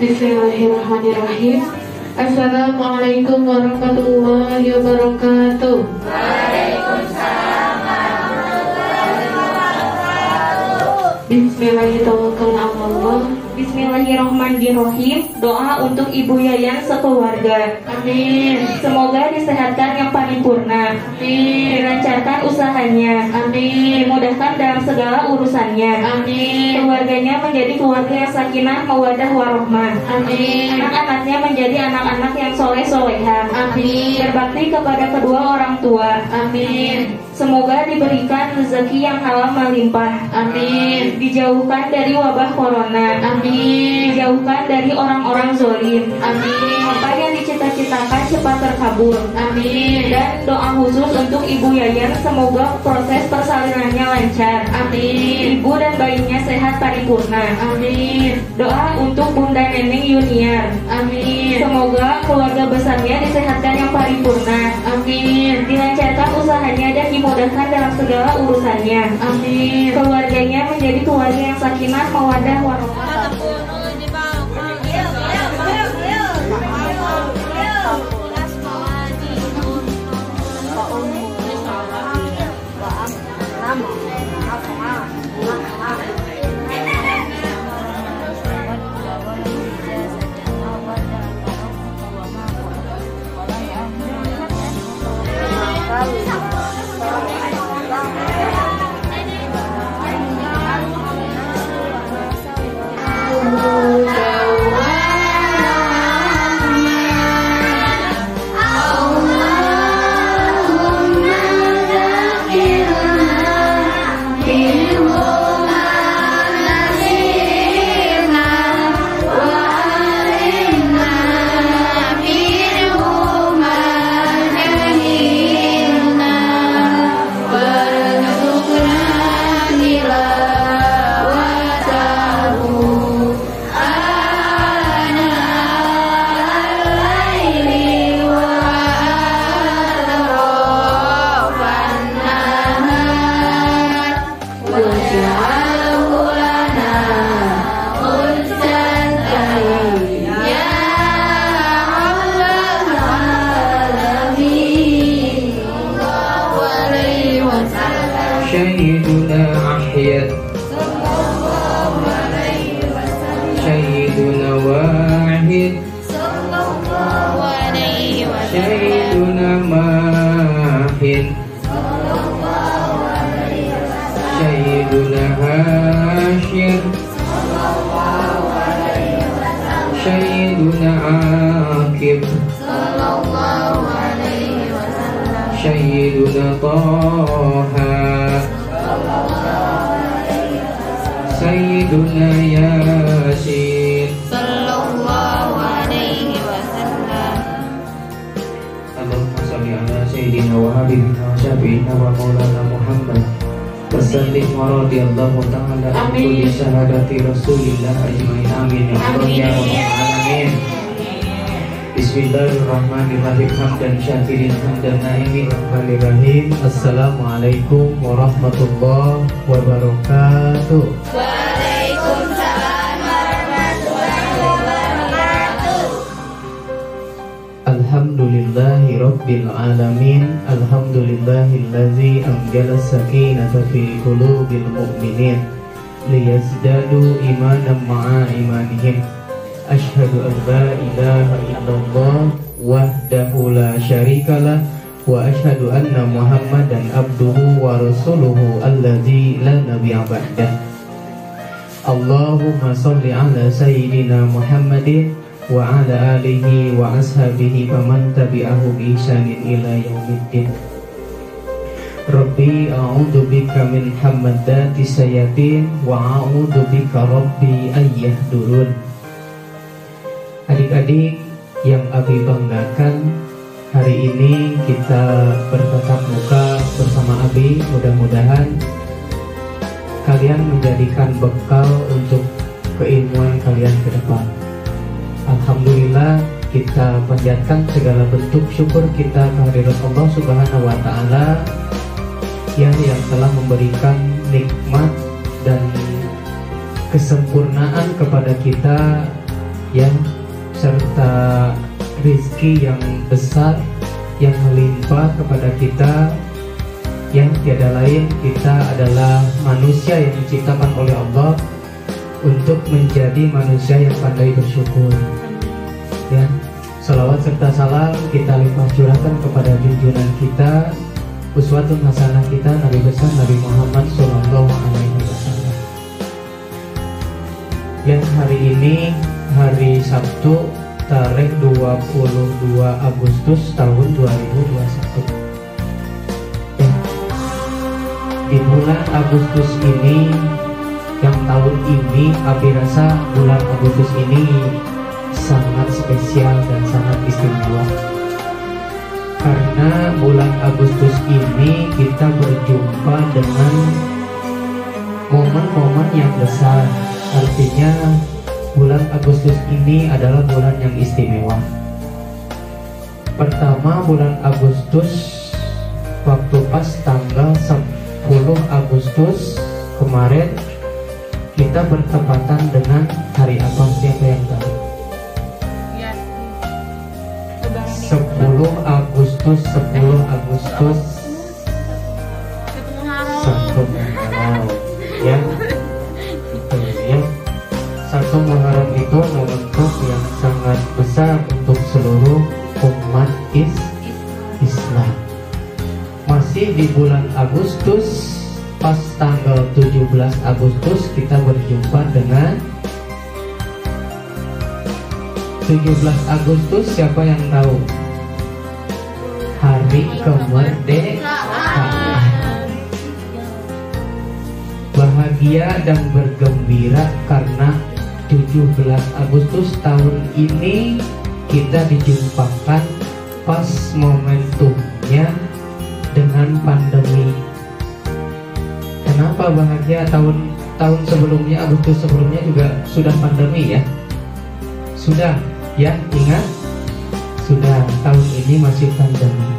Bismillahirrahmanirrahim. Assalamualaikum warahmatullahi wabarakatuh. Waalaikumsalam warahmatullahi wabarakatuh. Bismillahirrahmanirrahim. Bismillahirrahmanirrahim. Doa untuk Ibu Yayan sekeluarga. Amin. Semoga disehatkan yang paripurna. Amin. Dilancarkan usahanya. Amin. Dimudahkan dalam segala urusannya. Amin. Keluarganya menjadi keluarga yang sakinah mawaddah warahmah. Amin. Anak-anaknya menjadi anak-anak yang soleh-soleha. Amin. Berbakti kepada kedua orang tua. Amin. Semoga diberikan rezeki yang halal melimpah. Amin. Dijauhkan dari wabah corona. Amin. Dijauhkan dari orang-orang zolim. Amin. Apa yang dicita-citakan cepat terkabul. Amin. Dan doa khusus untuk Ibu Yayan, semoga proses persalinannya lancar. Amin. Ibu dan bayinya sehat paripurna. Amin. Doa untuk Bunda Neneng Yuniar. Amin. Semoga keluarga besarnya disehatkan yang paripurna. Amin. Dilancarkan usahanya dan dimudahkan dalam segala urusannya. Amin. Keluarganya menjadi keluarga yang sakinah mawaddah warahmah. Sayyiduna Ahyad Sayyiduna Wahid Sayyiduna Mahin Sayyiduna Hashir Sayyiduna Aqib Sayyiduna Taha Sayyiduna Yasin Sallallahu alaihi wasallam. Allahumma salli ala Sayyidina wa Habibina wa Syafi'ina wa Maulana Muhammad Wasallim wa radiyallahu ta'ala an kulli syahadati Rasulillah ajma'in amin ya Allah ya Rabbal alamin. Bismillahirrahmanirrahim. Hamdan syakirin hamdan na'imin rahmanir rahim. Assalamualaikum warahmatullahi wabarakatuh. Waalaikumsalam warahmatullahi wabarakatuh. Alhamdulillahi rabbil alamin. Alhamdulillahillazi anzala sakinata fi qulubil mu'minin liyazdadu imanan ma'a imanihim. Asyhadu an la ilaha illallah wahdahu la syarikalah wa asyhadu anna Muhammadan abduhu wa rasuluhu alladzi la nabiyya ba'dah. Allahumma shalli ala sayyidina Muhammadin wa ala alihi wa ashabihi faman tabi'ahu bi ihsanin ila yaumiddin. Rabbi a'udzu bika min hamadati sayatin wa a'udzu bika rabbi ayyahdurun. Adik-adik yang Abi banggakan, hari ini kita bertatap muka bersama Abi. Mudah-mudahan kalian menjadikan bekal untuk keilmuan kalian ke depan. Alhamdulillah, kita panjatkan segala bentuk syukur kita kehadirat Allah Subhanahu wa Ta'ala yang telah memberikan nikmat dan kesempurnaan kepada kita ya, serta rizki yang besar yang melimpah kepada kita, yang tiada lain kita adalah manusia yang diciptakan oleh Allah untuk menjadi manusia yang pandai bersyukur. Ya, salawat serta salam kita limpah curahkan kepada junjungan kita, uswatun hasanah kita, Nabi besar Nabi Muhammad SAW. Yang hari ini hari Sabtu, tarikh 22 Agustus tahun 2021. Ya. Di bulan Agustus ini, yang tahun ini, Abi rasa bulan Agustus ini sangat spesial dan sangat istimewa. Karena bulan Agustus ini kita berjumpa dengan momen-momen yang besar. Artinya bulan Agustus ini adalah bulan yang istimewa. Pertama, bulan Agustus waktu pas tanggal 10 Agustus kemarin kita bertepatan dengan hari apa? Siapa yang tahu? 10 Agustus 1 Muharram, ya. Ya. 1 Muharram itu momentum yang sangat besar untuk seluruh umat Islam. Masih di bulan Agustus, pas tanggal 17 Agustus kita berjumpa dengan 17 Agustus, siapa yang tahu? Hari kemerdekaan. Bahagia dan bergembira karena 17 Agustus tahun ini kita dijumpakan pas momentumnya dengan pandemi. Kenapa bahagia? Tahun sebelumnya, Agustus sebelumnya juga sudah pandemi ya. Sudah ya, ingat? Sudah, tahun ini masih pandemi.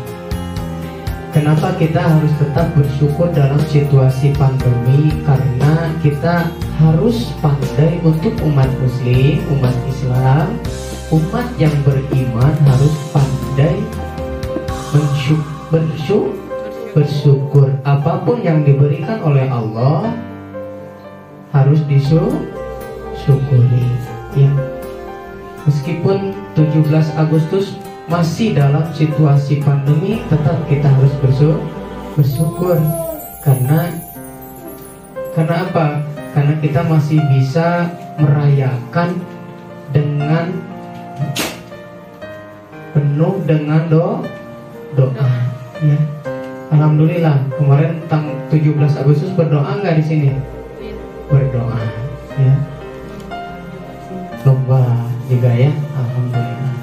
Kenapa kita harus tetap bersyukur dalam situasi pandemi? Karena kita harus pandai untuk umat muslim, umat Islam, umat yang beriman harus pandai bersyukur. Apapun yang diberikan oleh Allah harus disyukuri ya. Meskipun 17 Agustus masih dalam situasi pandemi, tetap kita harus bersyukur. Karena apa? Karena kita masih bisa merayakan dengan penuh dengan doa ya. Alhamdulillah, kemarin 17 Agustus berdoa nggak di sini? Berdoa ya. Lomba juga ya, alhamdulillah.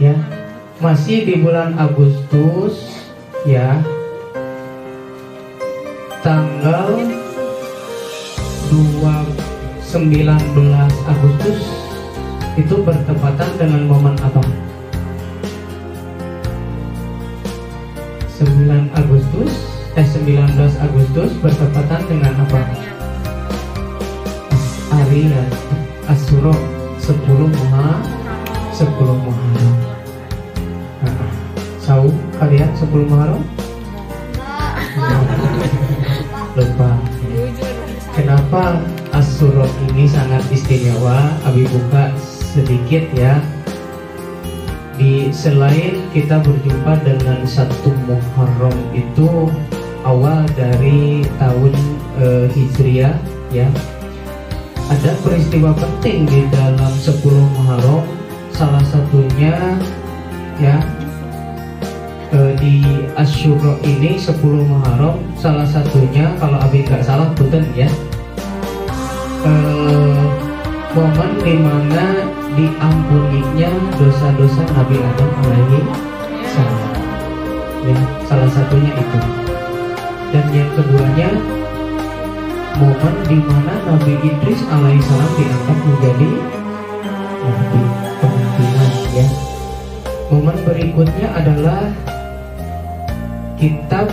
Ya, masih di bulan Agustus ya, tanggal 19 Agustus itu bertepatan dengan momen apa? 19 Agustus bertepatan dengan apa? Hari Asyura 10 Muharram. Tahu kalian 10 Muharram? Lupa. Kenapa Asyura ini sangat istimewa? Abi buka sedikit ya. Selain kita berjumpa dengan 1 Muharram itu awal dari tahun Hijriah ya. Ada peristiwa penting di dalam 10 Muharram. Salah satunya ya, di Asyura ini 10 Muharram, salah satunya kalau Abi nggak salah punten ya, momen dimana diampuninya dosa-dosa Nabi Adam alaihi salam ya, salah satunya itu. Dan yang keduanya, momen dimana Nabi Idris alaihissalam diangkat menjadi nabi pemimpinan ya. Momen berikutnya adalah kitab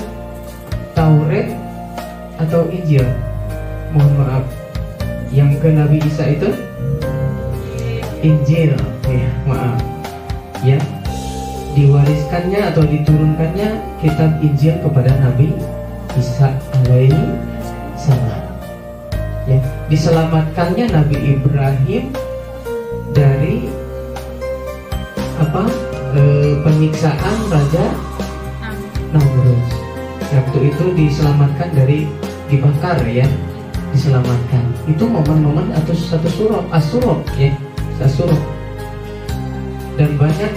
Taurat atau Injil, mohon maaf, yang ke Nabi Isa itu Injil, ya maaf, ya diwariskannya atau diturunkannya kitab Injil kepada Nabi Isa alaihi salam. Ya, diselamatkannya Nabi Ibrahim dari penyiksaan Raja Namrud. Waktu itu diselamatkan dari dibakar, ya, diselamatkan. Itu momen-momen atau satu surah ya, surah. Dan banyak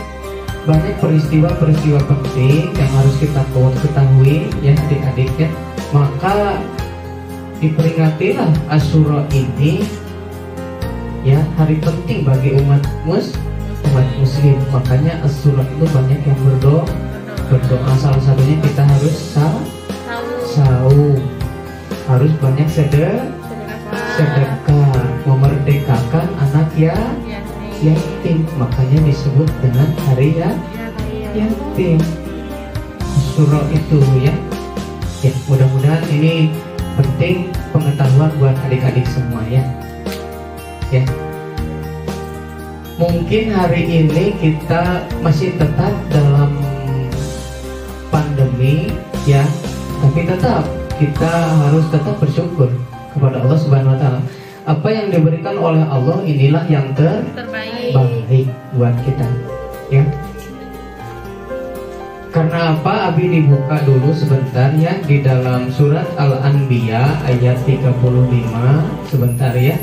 peristiwa-peristiwa penting yang harus kita ketahui, ya adik-adik, ya. Maka diperingatilah Asyura ini, ya, hari penting bagi umat muslim. Makanya Asyura itu banyak yang berdoa. Salah satunya kita harus saum, harus banyak sedekah, memerdekakan anak yatim. Makanya disebut dengan hari yatim. Asyura itu, ya. Ya, mudah-mudahan ini penting pengetahuan buat adik-adik semua, ya. Ya. Mungkin hari ini kita masih tetap dalam pandemi, ya, tapi tetap kita harus tetap bersyukur kepada Allah Subhanahu wa taala. Apa yang diberikan oleh Allah inilah yang terbaik buat kita, ya. Karena apa? Abi dibuka dulu sebentar, ya, di dalam surat Al-Anbiya ayat 35 sebentar, ya.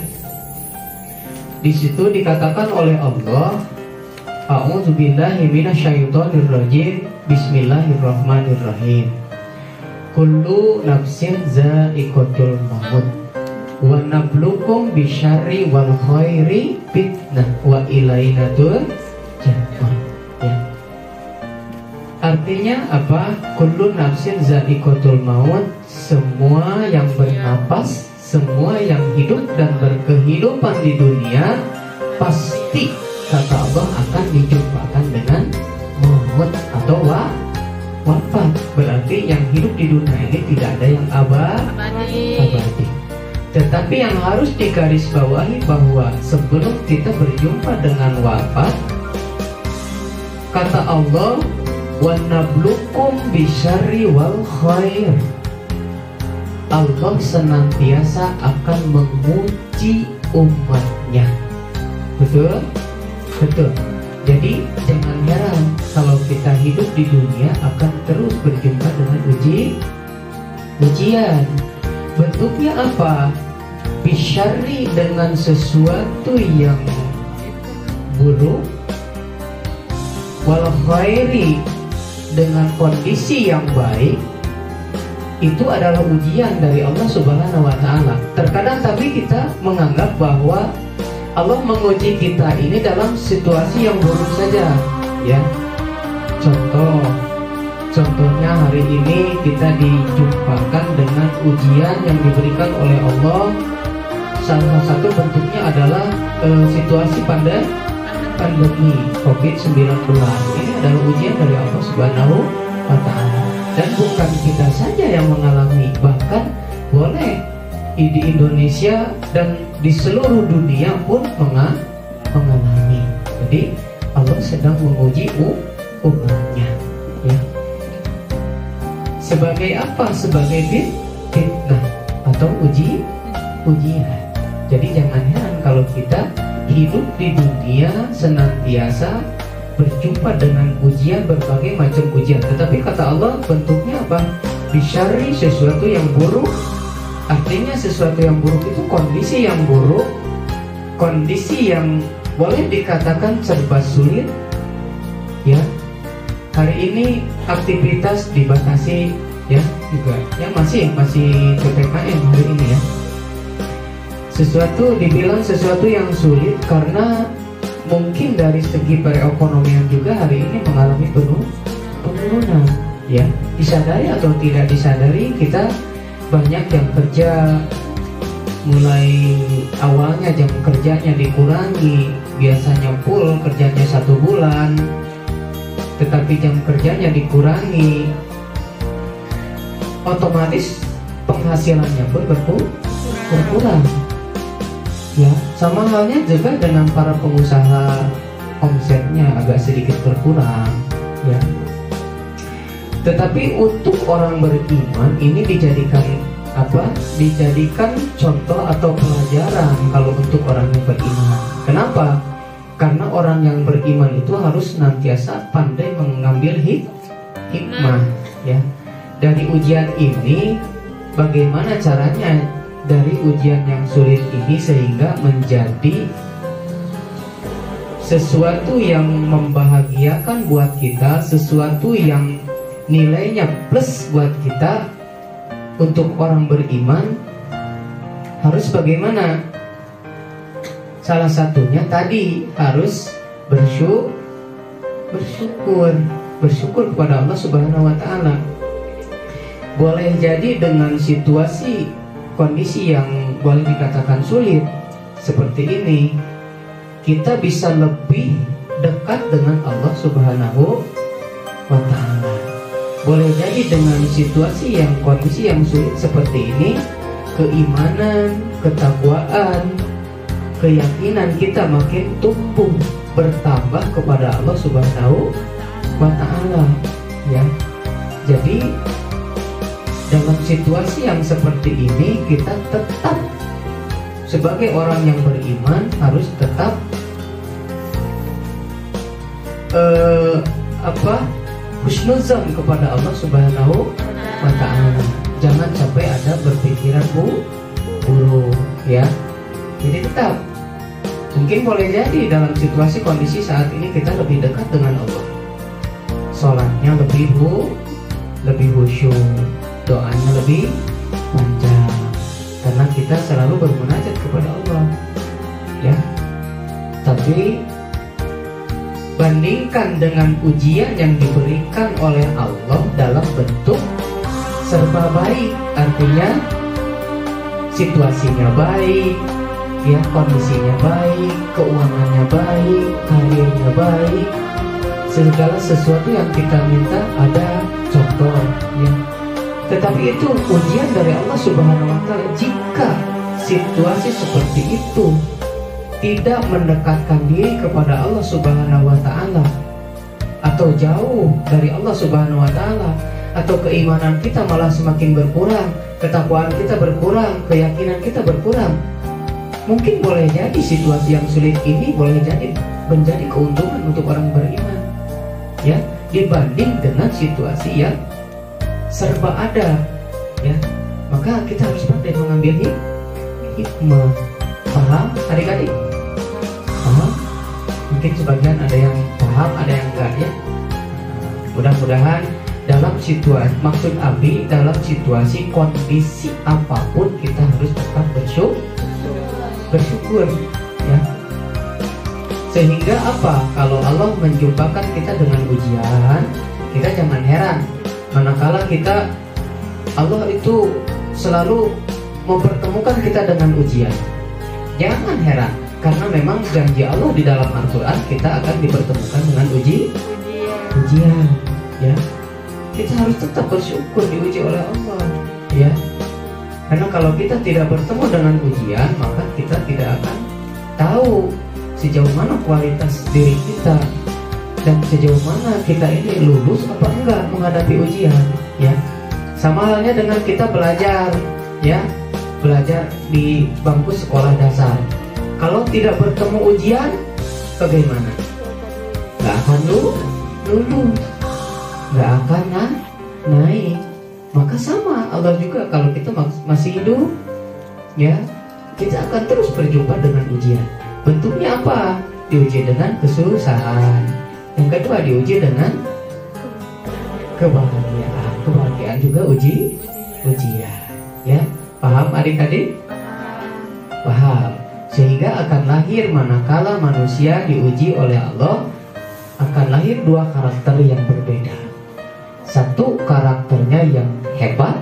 Di situ dikatakan oleh Allah, A'udzubillahi minasyaitonirrajim. Bismillahirrahmanirrahim. Kullu nafsin za'iqatul maut wa nabluukum bisyarri wal khairi fitnah wa ilaina turja'un. Ya. Artinya apa? Kullu nafsin za'iqatul maut, semua yang bernapas, semua yang hidup dan berkehidupan di dunia pasti, kata Allah, akan dijumpakan dengan maut atau wafat. Berarti yang hidup di dunia ini tidak ada yang abadi. Tetapi yang harus digarisbawahi bahwa sebelum kita berjumpa dengan wafat, kata Allah, wa nabluukum bisyarri wal khair. Allah senantiasa akan menguji umatnya. Betul? Betul. Jadi jangan heran kalau kita hidup di dunia akan terus berjumpa dengan ujian. Bentuknya apa? Bisyarri, dengan sesuatu yang buruk, wal khairi, dengan kondisi yang baik. Itu adalah ujian dari Allah Subhanahu wa taala. Terkadang tapi kita menganggap bahwa Allah menguji kita ini dalam situasi yang buruk saja, ya. Contohnya hari ini kita dijumpakan dengan ujian yang diberikan oleh Allah. Salah satu bentuknya adalah situasi pandemi COVID-19. Ini adalah ujian dari Allah Subhanahu wa taala. Dan bukan kita saja yang mengalami, bahkan boleh di Indonesia dan di seluruh dunia pun mengalami. Jadi Allah sedang menguji umatnya, ya. Sebagai apa? Sebagai fitnah atau ujian. Jadi jangan heran kalau kita hidup di dunia senantiasa berjumpa dengan ujian, berbagai macam ujian. Tetapi kata Allah bentuknya apa? Bisyari, sesuatu yang buruk. Artinya sesuatu yang buruk itu kondisi yang buruk, kondisi yang boleh dikatakan serba sulit, ya. Hari ini aktivitas dibatasi, ya, juga, ya, masih PPKM hari ini, ya. Dibilang sesuatu yang sulit karena mungkin dari segi perekonomian juga hari ini mengalami penurunan, ya. Disadari atau tidak disadari, kita banyak yang kerja, mulai awalnya jam kerjanya dikurangi, biasanya full kerjanya 1 bulan, tetapi jam kerjanya dikurangi, otomatis penghasilannya pun berkurang. Ya, sama halnya juga dengan para pengusaha, omsetnya agak sedikit berkurang, ya. Tetapi untuk orang beriman ini dijadikan apa? Dijadikan contoh atau pelajaran kalau untuk orang yang beriman. Kenapa? Karena orang yang beriman itu harus senantiasa pandai mengambil hikmah, ya. Dari ujian ini, bagaimana caranya dari ujian yang sulit ini sehingga menjadi sesuatu yang membahagiakan buat kita, sesuatu yang nilainya plus buat kita. Untuk orang beriman harus bagaimana? Salah satunya tadi harus bersyukur kepada Allah Subhanahu wa taala. Boleh jadi dengan situasi kondisi yang boleh dikatakan sulit seperti ini, kita bisa lebih dekat dengan Allah Subhanahu wa taala. Boleh jadi dengan situasi yang kondisi yang sulit seperti ini, keimanan, ketakwaan, keyakinan kita makin tumbuh bertambah kepada Allah Subhanahu wa taala, ya. Jadi dalam situasi yang seperti ini kita tetap sebagai orang yang beriman harus tetap husnuzan kepada Allah Subhanahu wa taala. Jangan sampai ada berpikiran buruk, ya. Jadi tetap mungkin boleh jadi dalam situasi kondisi saat ini kita lebih dekat dengan Allah, sholatnya lebih khusyuk, doanya lebih panjang, karena kita selalu bermunajat kepada Allah, ya. Tapi bandingkan dengan ujian yang diberikan oleh Allah dalam bentuk serba baik, artinya situasinya baik, ya, kondisinya baik, keuangannya baik, karirnya baik, segala sesuatu yang kita minta ada contoh, ya. Tetapi itu ujian dari Allah Subhanahu wa taala. Jika situasi seperti itu tidak mendekatkan diri kepada Allah Subhanahu wa taala, atau jauh dari Allah Subhanahu wa taala, atau keimanan kita malah semakin berkurang, ketakwaan kita berkurang, keyakinan kita berkurang, mungkin boleh jadi situasi yang sulit ini boleh jadi menjadi keuntungan untuk orang beriman, ya, dibanding dengan situasi yang serba ada, ya. Maka kita harus pandai mengambil hikmah. Paham adik-adik? Paham? Mungkin sebagian ada yang paham, ada yang enggak, ya. Mudah-mudahan dalam situasi, maksud Abi, dalam situasi kondisi apapun kita harus tetap bersyukur, ya. Sehingga apa? Kalau Allah menjumpakan kita dengan ujian, kita jangan heran. Manakala Allah itu selalu mempertemukan kita dengan ujian, jangan heran, karena memang janji Allah di dalam Al-Quran kita akan dipertemukan dengan ujian, ya. Kita harus tetap bersyukur diuji oleh Allah, ya. Karena kalau kita tidak bertemu dengan ujian, maka kita tidak akan tahu sejauh mana kualitas diri kita dan sejauh mana kita ini lulus apa enggak menghadapi ujian, ya. Sama halnya dengan kita belajar, ya, belajar di bangku sekolah dasar. Kalau tidak bertemu ujian, bagaimana? Gak akan lulus, gak akan naik. Maka sama Allah juga, kalau kita masih hidup, ya, kita akan terus berjumpa dengan ujian. Bentuknya apa? Diuji dengan kesusahan. Yang kedua diuji dengan kebahagiaan. Kebahagiaan juga ujian, ya. Paham adik-adik? Paham. Sehingga akan lahir manakala manusia diuji oleh Allah, akan lahir dua karakter yang berbeda. Satu, karakternya yang hebat,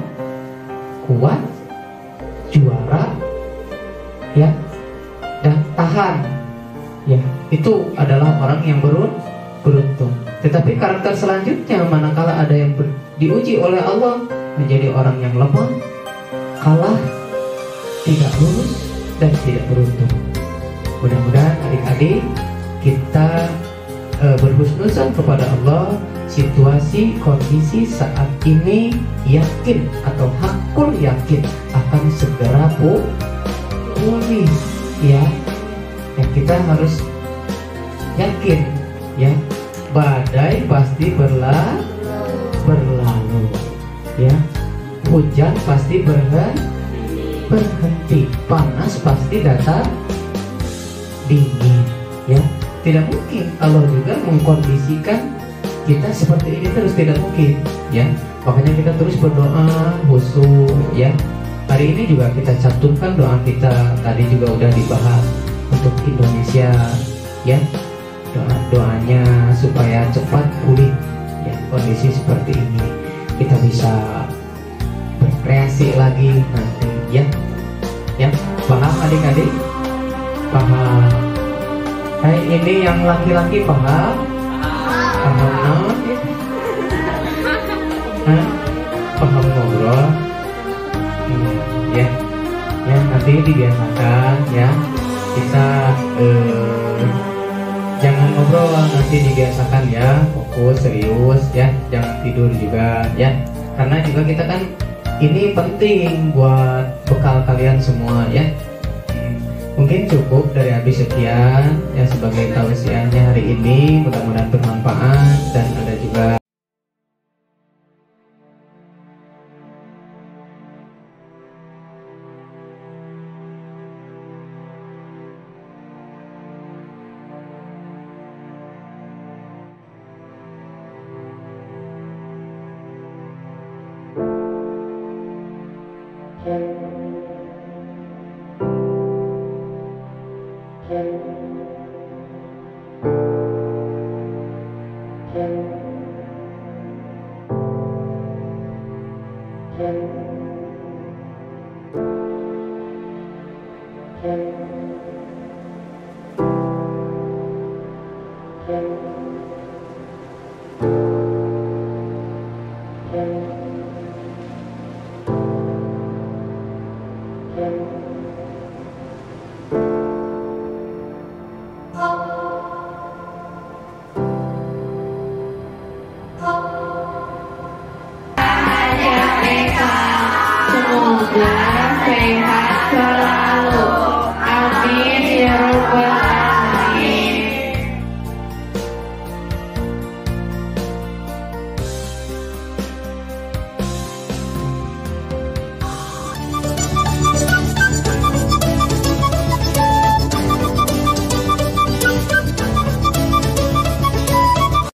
kuat, juara, ya, dan tahan, ya. Itu adalah orang yang beruntung. Tetapi karakter selanjutnya, manakala ada yang diuji oleh Allah, menjadi orang yang lemah, kalah, tidak lulus, dan tidak beruntung. Mudah-mudahan adik-adik kita berhusnuzon kepada Allah. Situasi kondisi saat ini yakin atau hakul yakin akan segera pulih ya. Ya kita harus yakin ya, badai pasti berlalu ya, hujan pasti berhenti, panas pasti datang, dingin ya. Tidak mungkin Allah juga mengkondisikan kita seperti ini terus, tidak mungkin ya. Makanya kita terus berdoa khusyuk ya. Hari ini juga kita cantumkan doa kita, tadi juga udah dibahas untuk Indonesia ya. Doanya supaya cepat pulih ya kondisi seperti ini, kita bisa berkreasi lagi nanti ya. Ya, paham adik-adik? Paham? Hai, ini yang laki-laki paham? Paham naon? Hah? Paham ngobrol? Ya, ya nanti dibiasakan ya. Kita jangan ngobrol, nanti dibiasakan ya, fokus serius ya, jangan tidur juga ya. Karena juga kita kan ini penting buat bekal kalian semua ya. Mungkin cukup dari Abi sekian ya sebagai tausiahnya hari ini, mudah-mudahan bermanfaat dan ada juga Semoga sehat selalu.